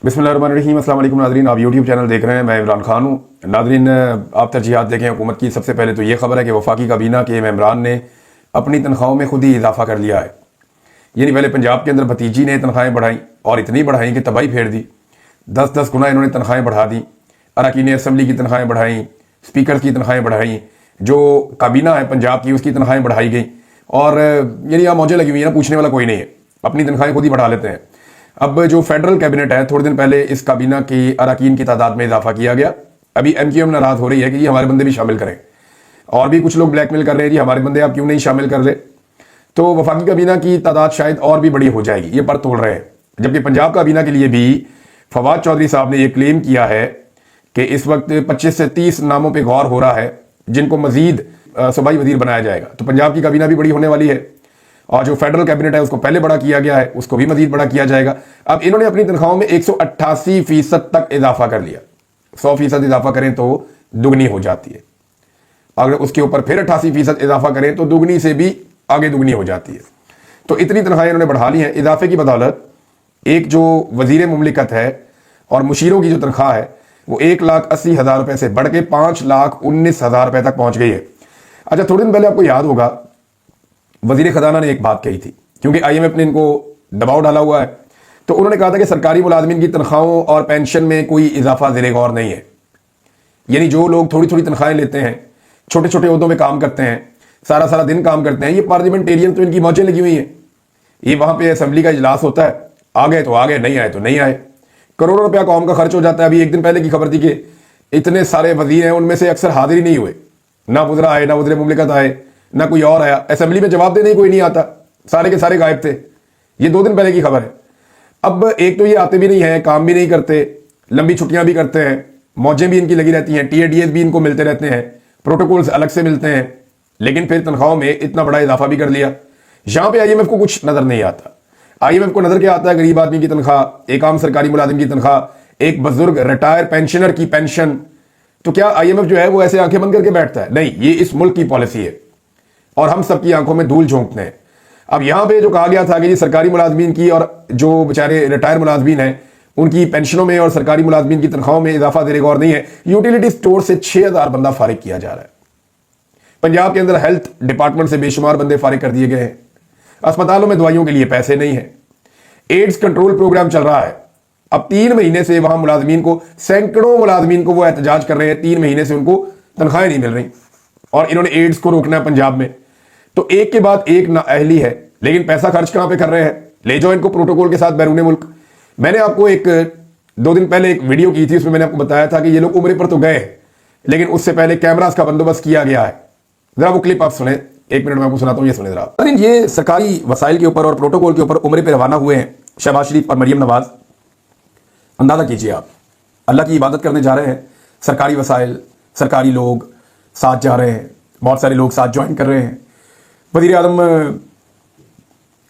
बिस्मिल्लाहिर्रहमानिर्रहीम। अस्सलाम वालेकुम नाज़रीन, आप यूट्यूब चैनल देख रहे हैं। मैं इमरान खान हूँ। नाज़रीन, आप तरजीहात देखें हुकूमत की। सबसे पहले तो ये खबर है कि वफाकी काबीना के मेंबरान ने अपनी तनख्वाहों में खुद ही इजाफा कर लिया है। यानी पहले पंजाब के अंदर भतीजी ने तनख्वाहें बढ़ाई और इतनी बढ़ाई कि तबाही फेर दी। 10-10 गुना इन्होंने तनख्वाहें बढ़ा दी। अरकान असम्बली की तनख्वाहें बढ़ाई, स्पीकर की तनख्वाहें बढ़ाई, जो काबीना है पंजाब की उसकी तनख्वाहें बढ़ाई गई। और यानी यहाँ मौजें लगी हुई है ना, पूछने वाला कोई नहीं है, अपनी तनख्वाहें खुद ही बढ़ा लेते हैं। अब जो फेडरल कैबिनेट है, थोड़े दिन पहले इस काबीना की अरकान की तादाद में इजाफा किया गया। अभी MQM नाराज हो रही है कि जी हमारे बंदे भी शामिल करें, और भी कुछ लोग ब्लैकमेल कर रहे हैं जी हमारे बंदे आप क्यों नहीं शामिल कर रहे। तो वफाकी काबीना की तादाद शायद और भी बड़ी हो जाएगी, ये पर तोड़ रहे हैं। जबकि पंजाब काबीना के लिए भी फवाद चौधरी साहब ने यह क्लेम किया है कि इस वक्त 25 से 30 नामों पर गौर हो रहा है जिनको मजीद सूबाई वजीर बनाया जाएगा। तो पंजाब की काबीना भी बड़ी होने वाली है, और जो फेडरल कैबिनेट है उसको पहले बड़ा किया गया है, उसको भी मजीद बड़ा किया जाएगा। अब इन्होंने अपनी तनख्वाहों में 188% तक इजाफा कर लिया। 100% इजाफा करें तो दुगनी हो जाती है, अगर उसके ऊपर फिर 88% इजाफा करें तो दुगनी से भी आगे दुगनी हो जाती है। तो इतनी तनख्वाहें इन्होंने बढ़ा ली हैं। इजाफे की बदौलत एक जो वजीर मुमलिकत है और मुशीरों की जो तनख्वाह है वो 1,80,000 रुपए से बढ़ के 5,19,000 रुपए तक पहुंच गई है। अच्छा, थोड़े दिन पहले आपको याद होगा वजीर खजाना ने एक बात कही थी, क्योंकि IMF ने इनको दबाव डाला हुआ है। तो उन्होंने कहा था कि सरकारी मुलाजमीन की तनख्वाहों और पेंशन में कोई इजाफा ज़ेरे गौर नहीं है। यानी जो लोग थोड़ी थोड़ी तनख्वाहें लेते हैं, छोटे छोटे ओहदों में काम करते हैं, सारा सारा दिन काम करते हैं, ये पार्लियामेंटेरियन तो इनकी मौजें लगी हुई हैं। ये वहां पर असेंबली का इजलास होता है, आ गए तो आ गए, नहीं आए तो नहीं आए। करोड़ों रुपया कौम का खर्च हो जाता है। अभी एक दिन पहले की खबर थी कि इतने सारे वजीर हैं, उनमें से अक्सर हाजिर ही नहीं हुए, ना वज़रा आए, ना वज़ीर मुमलिकत आए, ना कोई और आया। असेंबली में जवाब देने ही कोई नहीं आता, सारे के सारे गायब थे। ये 2 दिन पहले की खबर है। अब एक तो ये आते भी नहीं है, काम भी नहीं करते, लंबी छुट्टियां भी करते हैं, मौजें भी इनकी लगी रहती हैं, TADS भी इनको मिलते रहते हैं, प्रोटोकॉल्स अलग से मिलते हैं, लेकिन फिर तनख्वाहों में इतना बड़ा इजाफा भी कर लिया। यहां पर IMF को कुछ नजर नहीं आता। IMF को नजर क्या आता है? गरीब आदमी की तनख्वाह, एक आम सरकारी मुलाजिम की तनख्वाह, एक बुजुर्ग रिटायर पेंशनर की पेंशन। तो क्या IMF जो है वो ऐसे आंखें बंद करके बैठता है? नहीं, ये इस मुल्क की पॉलिसी है और हम सबकी आंखों में धूल झोंकते हैं। अब यहां पे जो कहा गया था कि ये सरकारी मुलाजमीन की और जो बेचारे रिटायर मुलाजमीन हैं उनकी पेंशनों में और सरकारी मुलाजमीन की तनख्वाहों में इजाफा ज़ेरे गौर नहीं है। यूटिलिटी स्टोर से 6,000 बंदा फारिग किया जा रहा है। पंजाब के अंदर हेल्थ डिपार्टमेंट से बेशुमार बंदे फारिग कर दिए गए हैं। अस्पतालों में दवाइयों के लिए पैसे नहीं है। एड्स कंट्रोल प्रोग्राम चल रहा है। अब 3 महीने से वहां मुलाजमीन को, सैकड़ों मुलाजमीन को वो एहतजाज कर रहे हैं, 3 महीने से उनको तनख्वाहें नहीं मिल रही और इन्होंने एड्स को रोकना है पंजाब में। तो एक के बाद एक नाअहली है, लेकिन पैसा खर्च कहां पे कर रहे हैं? ले जाओ इनको प्रोटोकॉल के साथ बैरून मुल्क। मैंने आपको 2 दिन पहले एक वीडियो की थी, उसमें मैंने आपको बताया था कि ये लोग उम्रे पर तो गए, लेकिन उससे पहले कैमरास का बंदोबस्त किया गया है। जरा वो क्लिप आप सुने, 1 मिनट में आपको सुनाता हूं, ये सुने जरा। ये सरकारी वसाइल के ऊपर और प्रोटोकॉल के ऊपर उम्रे पर रवाना हुए हैं शहबाज शरीफ और मरियम नवाज। अंदाजा कीजिए, आप अल्लाह की इबादत करने जा रहे हैं, सरकारी वसाइल, सरकारी लोग साथ जा रहे हैं, बहुत सारे लोग साथ ज्वाइन कर रहे हैं। वज़ीर आज़म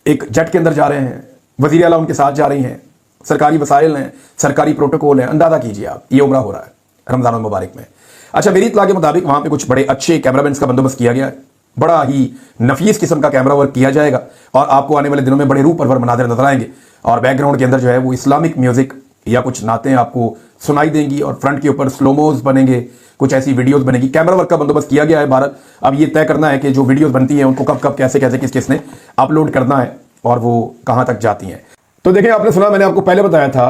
एक जेट के अंदर जा रहे हैं, वज़ीर आला उनके साथ जा रही हैं, सरकारी वसाइल हैं, सरकारी प्रोटोकॉल हैं। अंदाजा कीजिए आप, ये उम्रा हो रहा है रमज़ान मुबारक में। अच्छा, मेरी इत्तला के मुताबिक वहाँ पे कुछ बड़े अच्छे कैमरामैन का बंदोबस्त किया गया है, बड़ा ही नफीस किस्म का कैमरा वर्क किया जाएगा और आपको आने वाले दिनों में बड़े रूह परवर मनाज़िर नजर आएंगे। और बैकग्राउंड के अंदर जो है वो इस्लामिक म्यूजिक या कुछ नातें आपको सुनाई देंगी और फ्रंट के ऊपर स्लोमोज बनेंगे, कुछ ऐसी वीडियोस बनेगी। कैमरा वर्क का बंदोबस्त किया गया है भारत। अब ये तय करना है कि जो वीडियोस बनती हैं उनको कब कब कैसे कैसे किस किसने अपलोड करना है और वो कहां तक जाती हैं। तो देखिए, आपने सुना, मैंने आपको पहले बताया था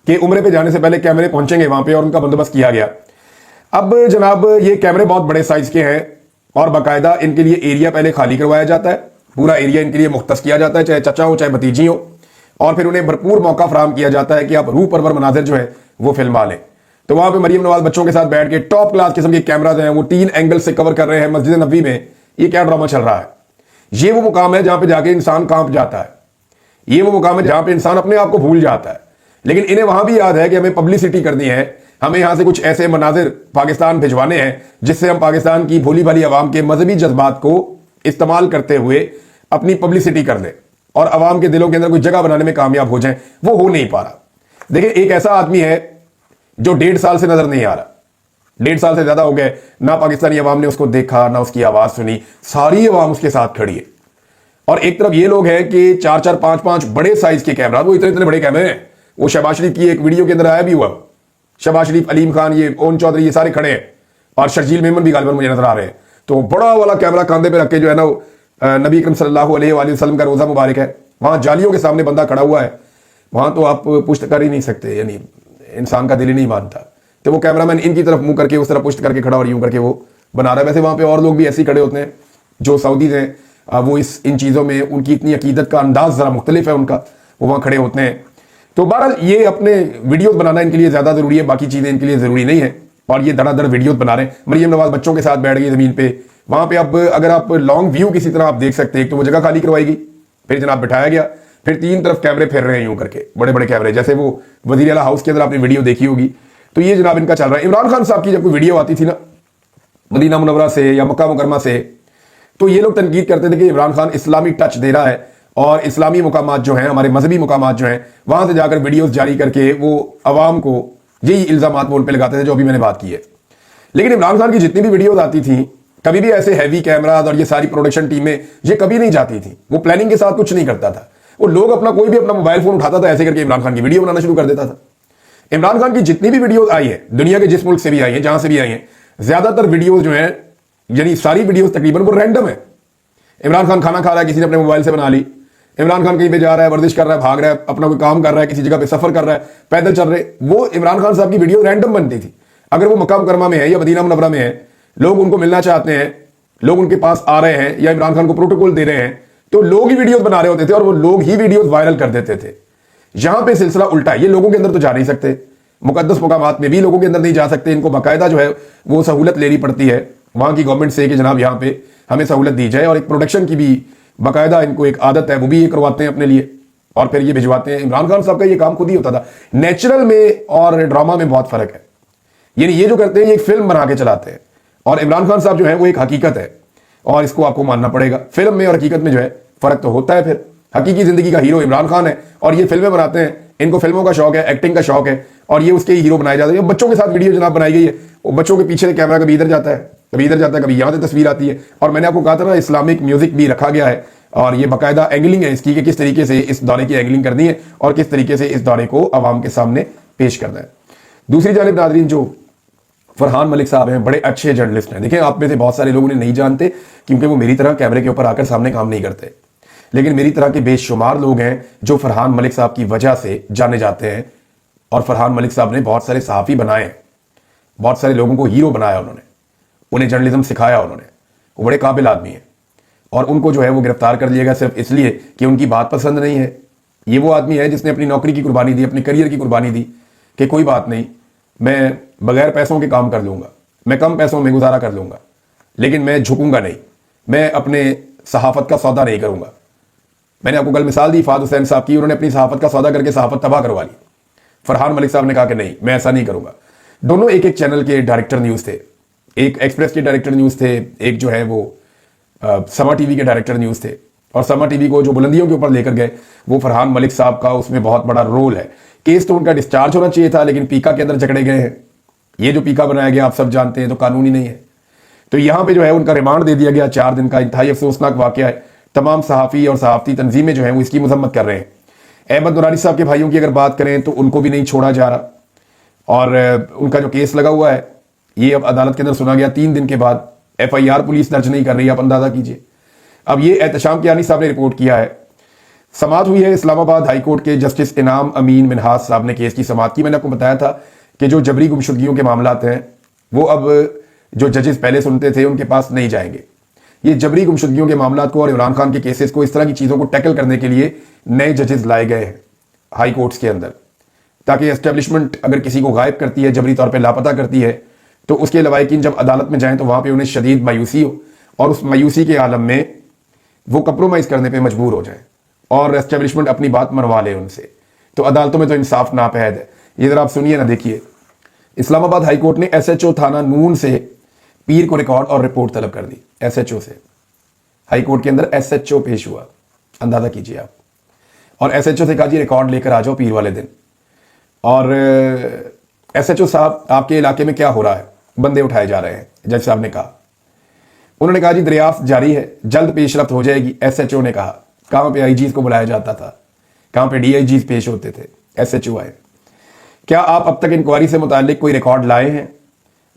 कि उम्रे पे जाने से पहले कैमरे पहुंचेंगे वहां पे और उनका बंदोबस्त किया गया। अब जनाब, ये कैमरे बहुत बड़े साइज के हैं और बाकायदा इनके लिए एरिया पहले खाली करवाया जाता है, पूरा एरिया इनके लिए मुख्तस किया जाता है, चाहे चचा हो चाहे भतीजी हो, और फिर उन्हें भरपूर मौका फराहम किया जाता है कि आप रूह परवर मनाजिर जो है वो फिल्मा लें। तो वहां पे मरियम नवाज बच्चों के साथ बैठ के टॉप क्लास किस्म के कैमराज हैं, वो 3 एंगल से कवर कर रहे हैं मस्जिद नबी में। ये क्या ड्रामा चल रहा है? ये वो मुकाम है जहां पे जाके इंसान कांप जाता है, ये वो मुकाम है जहां पे इंसान अपने आप को भूल जाता है। लेकिन इन्हें वहां भी याद है कि हमें पब्लिसिटी करनी है, हमें यहां से कुछ ऐसे मनाजिर पाकिस्तान भिजवाने हैं जिससे हम पाकिस्तान की भोली भाली आवाम के मजहबी जज्बात को इस्तेमाल करते हुए अपनी पब्लिसिटी कर दें और आवाम के दिलों के अंदर कोई जगह बनाने में कामयाब हो जाए। वो हो नहीं पा रहा। देखिए, एक ऐसा आदमी है जो 1.5 साल से नजर नहीं आ रहा, 1.5 साल से ज्यादा हो गए, ना पाकिस्तानी आवाम ने उसको देखा, ना उसकी आवाज सुनी, सारी आवाम उसके साथ खड़ी है। और एक तरफ ये लोग हैं कि 4-4, 5-5 बड़े साइज के कैमरा, वो इतने इतने बड़े कैमरे हैं, वो शहबाज शरीफ की एक वीडियो के अंदर आया भी हुआ, शहबाज शरीफ, अलीम खान, ये ओन चौधरी, ये सारे खड़े हैं और शर्जील मेमन भी गालिबन मुझे नजर आ रहे हैं। तो बड़ा वाला कैमरा कांधे पे रख के जो है ना नबी अकरम सल्लल्लाहु अलैहि वसल्लम का रोजा मुबारक है, वहां जालियों के सामने बंदा खड़ा हुआ है, वहां तो आप पुष्ट कर ही नहीं सकते, यानी इंसान का दिल ही नहीं मानता। तो वो कैमरामैन इनकी तरफ मुंह करके उस तरफ पुष्ट करके खड़ा और यूं करके वो बना रहा है। वैसे वहां पे और लोग भी ऐसे ही खड़े होते हैं जो सऊदीज हैं, वो इन चीज़ों में उनकी इतनी अकीदत का अंदाज ज़रा मुख्तलिफ है उनका, वो वहाँ खड़े होते हैं। तो बहरहाल ये अपने वीडियोस बनाना इनके लिए ज़्यादा ज़रूरी है, बाकी चीज़ें इनके लिए ज़रूरी नहीं है। और ये धड़ाधड़ वीडियोस बना रहे हैं। मरियम नवाज बच्चों के साथ बैठ गई ज़मीन पे, वहाँ पे अब अगर आप लॉन्ग व्यू किसी तरह आप देख सकते हैं, तो वो जगह खाली करवाई गई, फिर जनाब बिठाया गया, फिर तीन तरफ कैमरे फिर रहे हैं यूं करके, बड़े बड़े कैमरे, जैसे वो वज़ीर आला हाउस के अंदर आपने वीडियो देखी होगी। तो ये जनाब इनका चल रहा है। इमरान खान साहब की जब कोई वीडियो आती थी ना मदीना मुनव्वरा से या मक्का मुकरमा से, तो ये लोग तनकीद करते थे कि इमरान खान इस्लामी टच दे रहा है और इस्लामी मुकामात जो हैं, हमारे मजहबी मुकामात जो हैं, वहां से जाकर वीडियोस जारी करके वो अवाम को यही इल्जामात वो उन पे लगाते थे जो अभी मैंने बात की है। लेकिन इमरान खान की जितनी भी वीडियोस आती थी, कभी भी ऐसे हैवी कैमराज और ये सारी प्रोडक्शन टीमें ये कभी नहीं जाती थी, वो प्लानिंग के साथ कुछ नहीं करता था। वो लोग अपना कोई भी अपना मोबाइल फोन उठाता था, ऐसे करके इमरान खान की वीडियो बनाना शुरू कर देता था। इमरान खान की जितनी भी वीडियोस आई है, दुनिया के जिस मुल्क से भी आई है, जहां से भी आई है, ज्यादातर वीडियोस जो है, यानी सारी वीडियोस तकरीबन वो रैंडम है। इमरान खान खाना खा रहा है, किसी ने अपने मोबाइल से बना ली। इमरान खान कहीं पे जा रहा है, वर्जिश कर रहा है, भाग रहा है, अपना कोई काम कर रहा है, किसी जगह पे सफर कर रहा है, पैदल चल रहे, वो इमरान खान साहब की वीडियो रैंडम बनती थी। अगर वो मक्का मुकरमा में है या मदीना मुनव्वरा में है, लोग उनको मिलना चाहते हैं, लोग उनके पास आ रहे हैं या इमरान खान को प्रोटोकॉल दे रहे हैं, तो लोग ही वीडियोस बना रहे होते थे और वो लोग ही वीडियोस वायरल कर देते थे। यहां पे सिलसिला उल्टा है, ये लोगों के अंदर तो जा नहीं सकते, मुकद्दस मुकामात में भी लोगों के अंदर नहीं जा सकते, इनको बाकायदा जो है वो सहूलत लेनी पड़ती है वहां की गवर्नमेंट से कि जनाब यहाँ पे हमें सहूलत दी जाए, और एक प्रोडक्शन की भी बाकायदा इनको एक आदत है, वो भी ये करवाते हैं अपने लिए और फिर ये भिजवाते हैं। इमरान खान साहब का ये काम खुद ही होता था। नेचुरल में और ड्रामा में बहुत फर्क है, यानी ये जो करते हैं ये एक फिल्म बना के चलाते हैं, और इमरान खान साहब जो है वो एक हकीकत है और इसको आपको मानना पड़ेगा। फिल्म में और हकीकत में जो है फर्क तो होता है। फिर हकीकी जिंदगी का हीरो इमरान खान है और ये फिल्में बनाते हैं, इनको फिल्मों का शौक है, एक्टिंग का शौक है और ये उसके ही हीरो बनाए जाते हैं। बच्चों के साथ वीडियो जनाब बनाई गई है, वो बच्चों के पीछे कैमरा कभी इधर जाता है, कभी इधर जाता है, कभी यहाँ से तस्वीर आती है। और मैंने आपको कहा था ना, इस्लामिक म्यूजिक भी रखा गया है और ये बाकायदा एंगलिंग है इसकी कि किस तरीके से इस दौरे की एंगलिंग करनी है और किस तरीके से इस दौरे को आवाम के सामने पेश करना है। दूसरी जानिब नाज़रीन, जो फरहान मलिक साहब हैं, बड़े अच्छे जर्नलिस्ट हैं। देखिए, आप में से बहुत सारे लोग उन्हें नहीं जानते क्योंकि वो मेरी तरह कैमरे के ऊपर आकर सामने काम नहीं करते, लेकिन मेरी तरह के बेशुमार लोग हैं जो फरहान मलिक साहब की वजह से जाने जाते हैं। और फरहान मलिक साहब ने बहुत सारे सहाफ़ी बनाए, बहुत सारे लोगों को हीरो बनाया, उन्हें जर्नलिज्म सिखाया उन्होंने। वो बड़े काबिल आदमी हैं और उनको जो है वो गिरफ्तार कर लिया गया सिर्फ इसलिए कि उनकी बात पसंद नहीं है। ये वो आदमी है जिसने अपनी नौकरी की कुर्बानी दी, अपने करियर की कुर्बानी दी कि कोई बात नहीं, मैं बगैर पैसों के काम कर लूंगा, मैं कम पैसों में गुजारा कर लूंगा, लेकिन मैं झुकूंगा नहीं, मैं अपने सहाफत का सौदा नहीं करूंगा। मैंने आपको कल मिसाल दी फाद हुसैन साहब की, उन्होंने अपनी सहाफत का सौदा करके सहाफत तबाह करवा ली। फरहान मलिक साहब ने कहा कि नहीं, मैं ऐसा नहीं करूंगा। दोनों एक एक चैनल के डायरेक्टर न्यूज़ थे, एक एक्सप्रेस के डायरेक्टर न्यूज़ थे, एक जो है वो समा टीवी के डायरेक्टर न्यूज़ थे। और समा टीवी को जो बुलंदियों के ऊपर लेकर गए वो फरहान मलिक साहब का उसमें बहुत बड़ा रोल है। केस तो उनका डिस्चार्ज होना चाहिए था, लेकिन पीका के अंदर जकड़े गए हैं। ये जो पीका बनाया गया आप सब जानते हैं, तो कानूनी नहीं है। तो यहां पे जो है उनका रिमांड दे दिया गया 4 दिन का। इंतहाई अफसोसनाक वाकया है। तमाम सहाफ़ी और सहाफ़ती तंजीमें जो हैं वो इसकी मजम्मत कर रहे हैं। अहमद नुरानी साहब के भाइयों की अगर बात करें तो उनको भी नहीं छोड़ा जा रहा और उनका जो केस लगा हुआ है ये अब अदालत के अंदर सुना गया 3 दिन के बाद। FIR पुलिस दर्ज नहीं कर रही, आप अंदाजा कीजिए। अब ये एहतशाम कियानी साहब ने रिपोर्ट किया है। समाअत हुई है इस्लामाबाद हाई कोर्ट के जस्टिस इनाम अमीन मिनहास साहब ने केस की समाअत की। मैंने आपको बताया था कि जो जबरी गुमशुदगियों के मामलात हैं वो अब जो जजेस पहले सुनते थे उनके पास नहीं जाएंगे। ये जबरी गुमशुदगियों के मामलात को और इमरान खान के केसेस को, इस तरह की चीज़ों को टैकल करने के लिए नए जजेस लाए गए हैं हाई कोर्ट्स के अंदर, ताकि एस्टेब्लिशमेंट अगर किसी को गायब करती है, जबरी तौर पर लापता करती है, तो उसके लवाकिन जब अदालत में जाएं तो वहां पे उन्हें शदीद मायूसी हो और उस मायूसी के आलम में वो कंप्रोमाइज़ करने पे मजबूर हो जाए और एस्टेब्लिशमेंट अपनी बात मनवा ले उनसे। तो अदालतों में तो इंसाफ नापैद है। ये जरा आप सुनिए ना, देखिए। इस्लामाबाद हाई कोर्ट ने SHO थाना नून से पीर को रिकॉर्ड और रिपोर्ट तलब कर दी। SHO से हाई कोर्ट के अंदर SHO पेश हुआ, अंदाजा कीजिए आप। और SHO से कहा जी रिकॉर्ड लेकर आ जाओ पीर वाले दिन। और SHO साहब, आपके इलाके में क्या हो रहा है? बंदे उठाए जा रहे हैं, जज साहब ने कहा। उन्होंने कहा जी दरियाफ्त जारी है, जल्द पेशरफ्त हो जाएगी। SHO ने कहा। कहां पे IGs को बुलाया जाता था, कहां पे DIGs पेश होते थे। SHO आए, क्या आप अब तक इंक्वायरी से मुतालिक कोई रिकॉर्ड लाए हैं?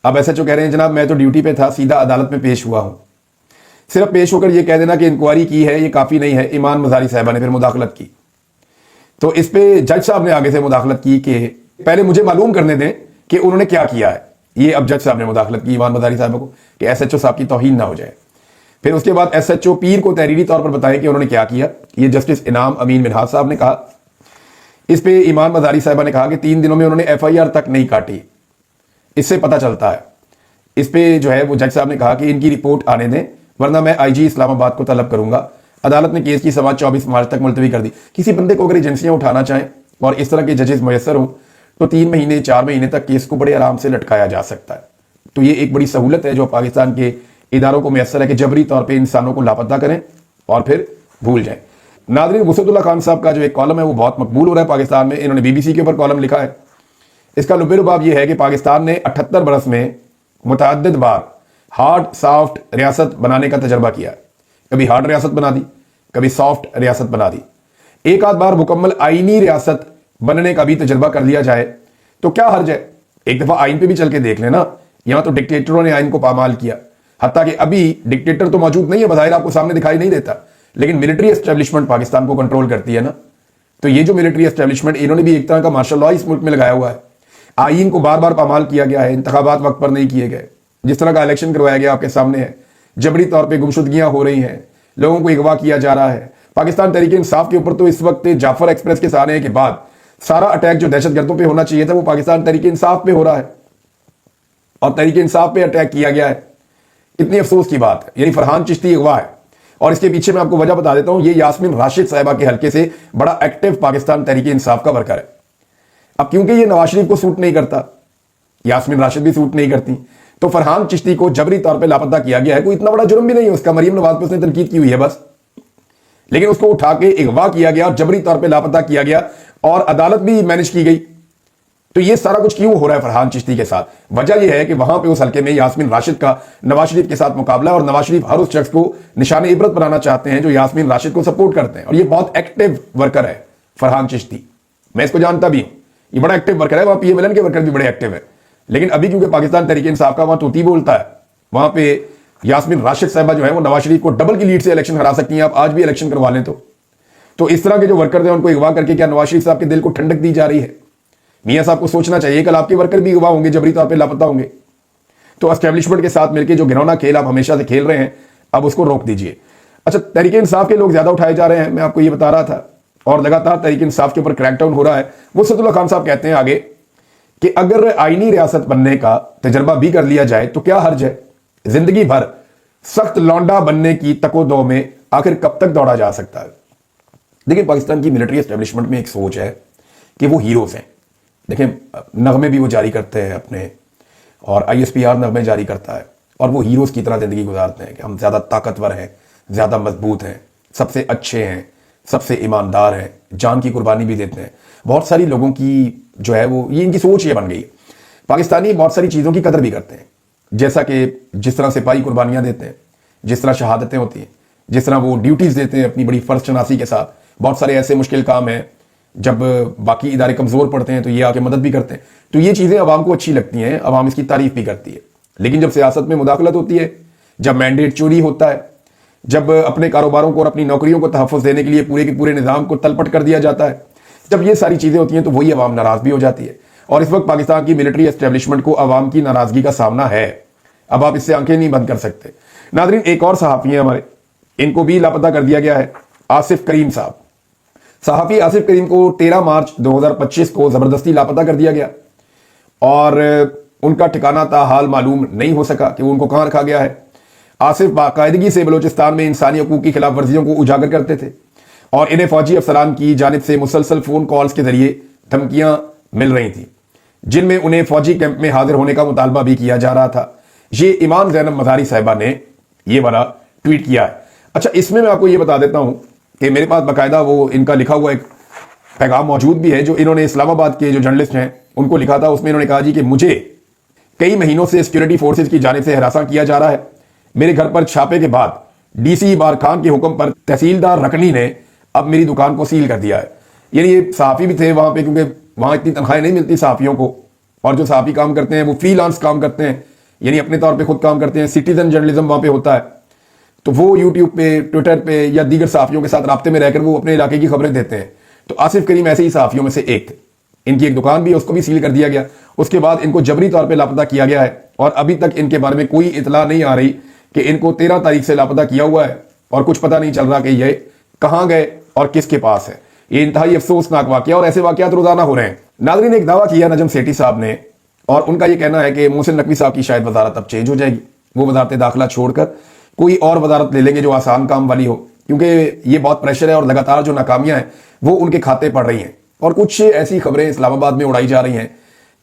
अब SHO कह रहे हैं जनाब मैं तो ड्यूटी पे था, सीधा अदालत में पेश हुआ हूं। सिर्फ पेश होकर यह कह देना कि इंक्वायरी की है ये काफी नहीं है। ईमान मजारी साहिबा ने फिर मुदाखलत की, तो इस पे जज साहब ने आगे से मुदाखलत की कि पहले मुझे मालूम करने दें कि उन्होंने क्या किया है। ये अब जज साहब ने मुदाखलत की ईमान मजारी साहब को कि SHO साहब की तौहीन ना हो जाए। फिर उसके बाद SHO पीर को तहरीरी तौर पर बताएं कि उन्होंने क्या किया। ये जस्टिस इनाम अमीन मिनहाज साहब ने कहा। इस पे ईमान मजारी साहबा ने कहा कि 3 दिनों में उन्होंने FIR तक नहीं काटी, इससे पता चलता है। इस पे जो है वो जज साहब ने कहा कि इनकी रिपोर्ट आने दें वरना मैं IG इस्लामाबाद को तलब करूंगा। अदालत ने केस की समाअत 24 मार्च तक मुलतवी कर दी। किसी बंदे को अगर एजेंसियां उठाना चाहें और इस तरह के जजेस मुयसर हों तो 3 महीने 4 महीने तक केस को बड़े आराम से लटकाया जा सकता है। तो ये एक बड़ी सहूलत है जो पाकिस्तान के इदारों को मैसर है कि जबरी तौर पर इंसानों को लापता करें और फिर भूल जाएं। नाज़रीन, वसअतुल्लाह खान साहब का जो एक कॉलम है वो बहुत मकबूल हो रहा है पाकिस्तान में। इन्होंने BBC के ऊपर कॉलम लिखा है। इसका लुब-ए-लुबाब ये है कि पाकिस्तान ने 78 बरस में मुतअद्दिद बार हार्ड सॉफ्ट रियासत बनाने का तजर्बा किया। कभी हार्ड रियासत बना दी, कभी सॉफ्ट रियासत बना दी। एक आध बार मुकम्मल आईनी रियासत बनने का भी तजर्बा कर लिया जाए तो क्या हर्ज है। एक दफा आइन पे भी चल के देख लेना। यहां तो डिक्टेटरों ने आइन को पामाल किया, हत्ता कि अभी डिक्टेटर तो मौजूद नहीं है, बज़ाहिर आपको सामने दिखाई नहीं देता, लेकिन मिलिट्री एस्टेब्लिशमेंट पाकिस्तान को कंट्रोल करती है ना। तो ये जो मिलिट्री एस्टेब्लिशमेंट, इन्होंने भी एक तरह का मार्शल लॉ इस मुल्क में लगाया हुआ है। आइन को बार बार पामाल किया गया है, इंतखाबात वक्त पर नहीं किए गए, जिस तरह का इलेक्शन करवाया गया आपके सामने है। जबरी तौर पर गुमशुदगियां हो रही हैं, लोगों को अगवा किया जा रहा है। पाकिस्तान तहरीक इंसाफ के ऊपर तो इस वक्त जाफर एक्सप्रेस के आने के बाद सारा अटैक जो दहशतगर्दों पे होना चाहिए था वो पाकिस्तान तहरीक इंसाफ पे हो रहा है और तहरीक इंसाफ पे अटैक किया गया है। कितनी अफसोस की बात है। यानी फरहान चिश्ती अगवा है और इसके पीछे मैं आपको वजह बता देता हूं। ये यास्मीन राशिद साहिबा के हल्के से बड़ा एक्टिव पाकिस्तान तहरीक इंसाफ का वर्कर है। अब क्योंकि ये नवाज शरीफ को सूट नहीं करता, यास्मीन राशिद भी सूट नहीं करती, तो फरहान चिश्ती को जबरी तौर पर लापता किया गया है। कोई इतना बड़ा जुर्म भी नहीं है उसका, मरियम नवाज पर उसने तनकीद की हुई है बस, लेकिन उसको उठा के अगवा किया गया और जबरी तौर पे लापता किया गया और अदालत भी मैनेज की गई। तो ये सारा कुछ क्यों हो रहा है फरहान चिश्ती के साथ? वजह यह है कि वहां पे उस हल्के में यास्मीन राशिद का नवाज शरीफ के साथ मुकाबला है और नवाज शरीफ हर उस शख्स को निशाने इबरत बनाना चाहते हैं जो यास्मीन राशिद को सपोर्ट करते हैं। और ये बहुत एक्टिव वर्कर है फरहान चिश्ती, मैं इसको जानता भी हूं। ये बड़ा एक्टिव वर्कर है। वहां PMLN के वर्कर भी बड़े एक्टिव है, लेकिन अभी क्योंकि पाकिस्तान तहरीक इंसाफ का वहां तूती बोलता है, वहां पे यास्मीन राशिद साहिबा जो है वो नवाज शरीफ को डबल की लीड से इलेक्शन हरा सकती हैं। आप आज भी इलेक्शन करवा लें तो इस तरह के जो वर्कर हैं उनको अगवा करके क्या नवाज शरीफ साहब के दिल को ठंडक दी जा रही है? मियां साहब को सोचना चाहिए, कल आपके वर्कर भी अगवा होंगे, जबरी तौर पर लापता होंगे। तो एस्टेब्लिशमेंट के साथ मिलकर जो घिनौना खेल आप हमेशा से खेल रहे हैं, अब उसको रोक दीजिए। अच्छा, तहरीक इंसाफ के लोग ज्यादा उठाए जा रहे हैं, मैं आपको ये बता रहा था, और लगातार तहरीक इंसाफ के ऊपर क्रैकडाउन हो रहा है। वसअतुल्लाह खान साहब कहते हैं आगे कि अगर आईनी रियासत बनने का तजर्बा भी कर लिया जाए तो क्या हर्ज है? जिंदगी भर सख्त लौंडा बनने की तको-दो में आखिर कब तक दौड़ा जा सकता है? देखिए, पाकिस्तान की मिलिट्री एस्टेब्लिशमेंट में एक सोच है कि वो हीरोज हैं। देखें, नगमे भी वो जारी करते हैं अपने, और ISPR नगमे जारी करता है, और वो हीरोज की तरह जिंदगी गुजारते हैं कि हम ज्यादा ताकतवर हैं, ज्यादा मजबूत हैं, सबसे अच्छे हैं, सबसे ईमानदार हैं, जान की कुर्बानी भी देते हैं। बहुत सारी लोगों की जो है वो ये इनकी सोच ये बन गई है। पाकिस्तानी बहुत सारी चीज़ों की कदर भी करते हैं, जैसा कि जिस तरह सिपाही कुर्बानियां देते हैं, जिस तरह शहादतें होती हैं, जिस तरह वो ड्यूटीज़ देते हैं अपनी बड़ी फ़र्ज शनासी के साथ। बहुत सारे ऐसे मुश्किल काम हैं जब बाकी इदारे कमज़ोर पड़ते हैं तो ये आके मदद भी करते हैं। तो ये चीज़ें अवाम को अच्छी लगती हैं, अवाम इसकी तारीफ भी करती है। लेकिन जब सियासत में मुदाखलत होती है, जब मैंडेट चोरी होता है, जब अपने कारोबारों को और अपनी नौकरियों को तहफ़्फ़ुज़ देने के लिए पूरे के पूरे निज़ाम को तलपट कर दिया जाता है, जब ये सारी चीज़ें होती हैं तो वही अवाम नाराज़ भी हो जाती है। और इस वक्त पाकिस्तान की मिलिट्री एस्टेब्लिशमेंट को अवाम की नाराज़गी का सामना है। अब आप इससे आंखें नहीं बंद कर सकते। नाज़रीन, एक और सहाफ़ी हैं हमारे, इनको भी लापता कर दिया गया है, आसिफ करीम साहब। सहाफ़ी आसिफ करीम को 13 मार्च 2025 को ज़बरदस्ती लापता कर दिया गया और उनका ठिकाना ताहाल मालूम नहीं हो सका कि उनको कहाँ रखा गया है। आसिफ बाकायदगी से बलोचिस्तान में इंसानी हकूक़ की खिलाफ वर्जियों को उजागर करते थे और इन्हें फौजी अफसरान की जानिब से मुसलसल फ़ोन कॉल्स के जरिए धमकियां मिल रही थी, जिनमें उन्हें फौजी कैंप में हाजिर होने का मुतालबा भी किया जा रहा था। ये ईमान ज़ैनब मज़ारी साहिबा ने ये वाला ट्वीट किया है। अच्छा, इसमें मैं आपको ये बता देता हूं कि मेरे पास बाकायदा वो इनका लिखा हुआ एक पैगाम मौजूद भी है जो इन्होंने इस्लामाबाद के जो जर्नलिस्ट हैं उनको लिखा था। उसमें इन्होंने कहा जी कि मुझे कई महीनों से सिक्योरिटी फोर्सेज की जानिब से हरासा किया जा रहा है। मेरे घर पर छापे के बाद DC बार खान के हुक्म पर तहसीलदार रकनी ने अब मेरी दुकान को सील कर दिया है। यानी ये सहाफ़ी भी थे वहाँ पे, क्योंकि वहाँ इतनी तनख्वाहें नहीं मिलती सहाफ़ियों को, और जो सहाफ़ी काम करते हैं वो फ्रीलांस काम करते हैं, यानी अपने तौर पे खुद काम करते हैं। सिटीजन जर्नलिज्म वहाँ पे होता है, तो वो यूट्यूब पे, ट्विटर पे या दीगर सहाफ़ियों के साथ राब्ते में रहकर वो अपने इलाके की खबरें देते हैं। तो आसिफ करीम ऐसे ही सहाफ़ियों में से एक थे। इनकी एक दुकान भी है, उसको भी सील कर दिया गया। उसके बाद इनको जबरी तौर पर लापता किया गया है, और अभी तक इनके बारे में कोई इतला नहीं आ रही कि इनको 13 तारीख से लापता किया हुआ है, और कुछ पता नहीं चल रहा कि ये कहाँ गए और किसके पास है। ये इंतहाई अफसोसनाक वाकया, और ऐसे वाकयात रोजाना हो रहे हैं। नाज़रीन, एक दावा किया नजम सेठी साहब ने, और उनका ये कहना है कि मोहसिन नकवी साहब की शायद वजारत अब चेंज हो जाएगी, वो वजारत दाखिला छोड़कर कोई और वजारत ले लेंगे जो आसान काम वाली हो, क्योंकि ये बहुत प्रेशर है और लगातार जो नाकामियां हैं वो उनके खाते पड़ रही हैं। और कुछ ऐसी खबरें इस्लामाबाद में उड़ाई जा रही हैं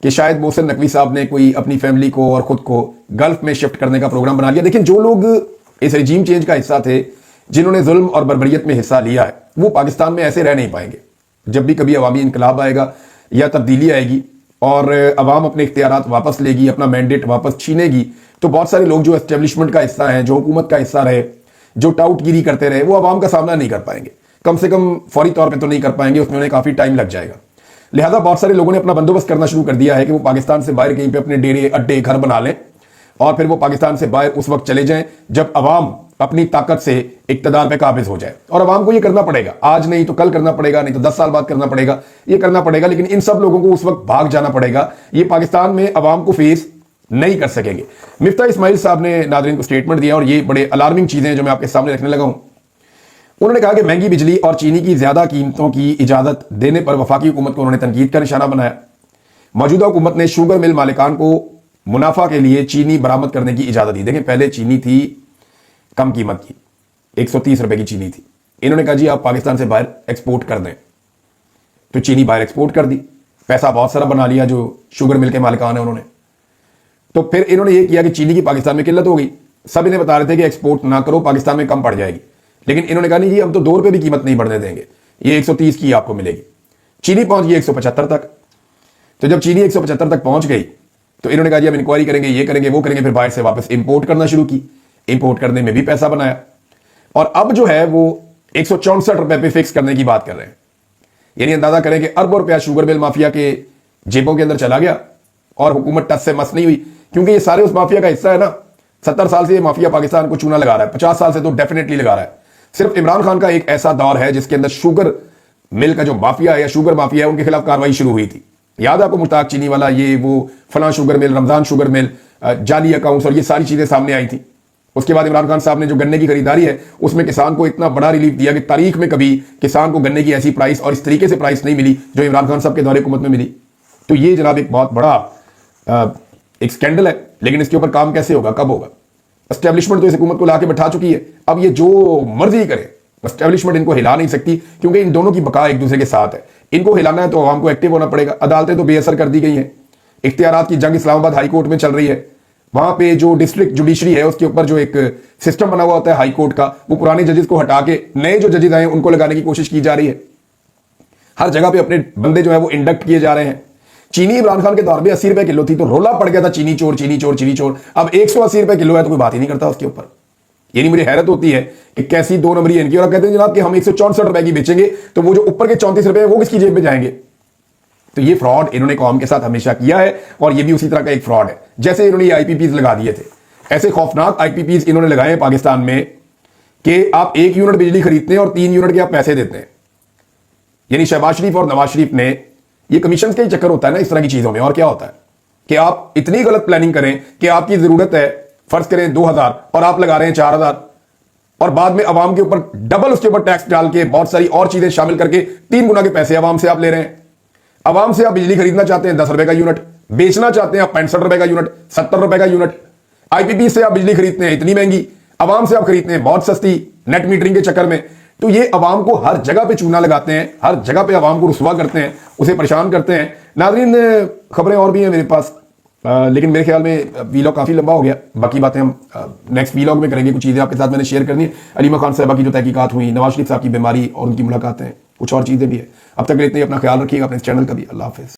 कि शायद मोहसिन नकवी साहब ने कोई अपनी फैमिली को और खुद को गल्फ में शिफ्ट करने का प्रोग्राम बना लिया। लेकिन जो लोग इस रजीम चेंज का हिस्सा थे, जिन्होंने जुल्म और बर्बरियत में हिस्सा लिया है, वो पाकिस्तान में ऐसे रह नहीं पाएंगे। जब भी कभी अवामी इनकलाब आएगा या तब्दीली आएगी और अवाम अपने इख्तियारात वापस लेगी, अपना मैंडेट वापस छीनेगी, तो बहुत सारे लोग जो एस्टेब्लिशमेंट का हिस्सा हैं, जो हुकूमत का हिस्सा रहे, जो टाउटगिरी करते रहे, वो अवाम का सामना नहीं कर पाएंगे। कम से कम फौरी तौर पर तो नहीं कर पाएंगे, उसमें उन्हें काफ़ी टाइम लग जाएगा। लिहाजा बहुत सारे लोगों ने अपना बंदोबस्त करना शुरू कर दिया है कि वो पाकिस्तान से बाहर कहीं पे अपने डेरे, अड्डे, घर बना लें, और फिर वो पाकिस्तान से बाहर उस वक्त चले जाएं जब अवाम अपनी ताकत से इक्तदार पे काबिज हो जाए। और अवाम को ये करना पड़ेगा, आज नहीं तो कल करना पड़ेगा, नहीं तो 10 साल बाद करना पड़ेगा, ये करना पड़ेगा। लेकिन इन सब लोगों को उस वक्त भाग जाना पड़ेगा, ये पाकिस्तान में अवाम को फेस नहीं कर सकेंगे। मिफ्ता इस्माइल साहब ने नाज़रीन को स्टेटमेंट दिया, और ये बड़े अलार्मिंग चीजें हैं जो मैं आपके सामने रखने लगा हूं। उन्होंने कहा कि महंगी बिजली और चीनी की ज्यादा कीमतों की इजाजत देने पर वफाकी हुकूमत को उन्होंने तनकीद का निशाना बनाया। मौजूदा हुकूमत ने शुगर मिल मालिकान को मुनाफा के लिए चीनी बरामद करने की इजाजत दी। देखें, पहले चीनी थी कम कीमत की, 130 रुपए की चीनी थी। इन्होंने कहा जी आप पाकिस्तान से बाहर एक्सपोर्ट कर दें, तो चीनी बाहर एक्सपोर्ट कर दी, पैसा बहुत सारा बना लिया जो शुगर मिल के मालिकान है उन्होंने। तो फिर इन्होंने ये किया कि चीनी की पाकिस्तान में किल्लत हो गई। सब इन्हें बता रहे थे कि एक्सपोर्ट ना करो, पाकिस्तान में कम पड़ जाएगी, लेकिन इन्होंने कहा नहीं जी हम तो 2 रुपए भी कीमत नहीं बढ़ने देंगे, ये 130 की आपको मिलेगी। चीनी पहुंच गई 175 तक। तो जब चीनी 175 तक पहुंच गई तो इन्होंने कहा जी हम इंक्वायरी करेंगे, ये करेंगे, वो करेंगे। फिर बाहर से वापस इंपोर्ट करना शुरू की, इंपोर्ट करने में भी पैसा बनाया, और अब जो है वो 164 रुपए पे फिक्स करने की बात कर रहे हैं। यानी अंदाजा करें कि अरबों रुपया शुगर मिल माफिया के जेबों के अंदर चला गया, और हुकूमत टस से मस नहीं हुई, क्योंकि ये सारे उस माफिया का हिस्सा है ना। 70 साल से ये माफिया पाकिस्तान को चूना लगा रहा है, 50 साल से तो डेफिनेटली लगा रहा है। सिर्फ इमरान खान का एक ऐसा दौर है जिसके अंदर शुगर मिल का जो माफिया है या शुगर माफिया है, उनके खिलाफ कार्रवाई शुरू हुई थी। याद है आपको, मुश्ताक चीनी वाला, ये वो फलां sugar mill, Ramzan sugar mill, जाली अकाउंट्स, और ये सारी चीजें सामने आई थी। उसके बाद इमरान खान साहब ने जो गन्ने की खरीदारी है उसमें किसान को इतना बड़ा रिलीफ दिया कि तारीख में कभी किसान को गन्ने की ऐसी प्राइस और इस तरीके से प्राइस नहीं मिली जो इमरान खान साहब के दौरे हुकूमत में मिली। तो ये जनाब एक बहुत बड़ा एक स्कैंडल है। लेकिन इसके ऊपर काम कैसे होगा, कब होगा? एस्टेब्लिशमेंट तो इस हुकूमत को लाके बैठा चुकी है, अब ये जो मर्जी करे, एस्टेब्लिशमेंट इनको हिला नहीं सकती, क्योंकि इन दोनों की बका एक दूसरे के साथ है। इनको हिलाना है तो आवाम को एक्टिव होना पड़ेगा। अदालतें तो बेअसर कर दी गई हैं, इख्तियारात की जंग इस्लामाबाद हाई कोर्ट में चल रही है। वहां पे जो डिस्ट्रिक्ट जुडिशरी है उसके ऊपर जो एक सिस्टम बना हुआ होता है हाई कोर्ट का, वो पुराने जजेस को हटा के नए जो जजेस आए उनको लगाने की कोशिश की जा रही है। हर जगह पे अपने बंदे जो है वो इंडक्ट किए जा रहे हैं। चीनी इमरान खान के दौर में 80 रुपए किलो थी तो रोला पड़ गया था चीनी चोर, चीनी चोर, चीनी चोर। अब 180 रुपए किलो है तो कोई बात ही नहीं करता उसके ऊपर। यानी मुझे हैरत होती है कि कैसी 2 नंबरी इनकी। और कहते हैं जनाब कि हम 164 रुपए की बेचेंगे, तो वो जो ऊपर के 34 रुपए वो किसकी जेब में जाएंगे? तो ये फ्रॉड इन्होंने कौम के साथ हमेशा किया है, और ये भी उसी तरह का एक फ्रॉड है। जैसे इन्होंने ये आईपीपीज लगा दिए थे, ऐसे खौफनाक आईपीपीज इन्होंने लगाए हैं पाकिस्तान में कि आप 1 यूनिट बिजली खरीदते हैं और 3 यूनिट के आप पैसे देते हैं। यानी शहबाज शरीफ और नवाज शरीफ ने, ये कमीशन का ही चक्कर होता है ना इस तरह की चीजों में। और क्या होता है कि आप इतनी गलत प्लानिंग करें कि आपकी जरूरत है, फर्ज करें 2000 और आप लगा रहे हैं 4000, और बाद में अवाम के ऊपर डबल उसके ऊपर टैक्स डाल के बहुत सारी और चीजें शामिल करके 3 गुना के पैसे अवाम से आप ले रहे हैं। अवाम से आप बिजली खरीदना चाहते हैं 10 रुपए का यूनिट, बेचना चाहते हैं आप 65 रुपए का यूनिट, 70 रुपए का यूनिट। आईपीपी से आप बिजली खरीदते हैं इतनी महंगी, अवाम से आप खरीदते हैं बहुत सस्ती नेट मीटरिंग के चक्कर में। तो ये अवाम को हर जगह पे चूना लगाते हैं, हर जगह पे अवाम को रुसवा करते हैं, उसे परेशान करते हैं। नाज़रीन, खबरें और भी हैं मेरे पास, लेकिन मेरे ख्याल में वीलॉग काफ़ी लंबा हो गया। बाकी बातें हम नेक्स्ट वीलॉग में करेंगे। कुछ चीज़ें आपके साथ मैंने शेयर करनी है। अलीमा खान साहबा की जो तहकीकात हुई, नवाज शरीफ साहब की बीमारी और उनकी मुलाकातें, कुछ और चीज़ें भी है। अब तक इतने अपना ख्याल रखिएगा, अपने इस चैनल का भी। अल्लाह हाफिज़।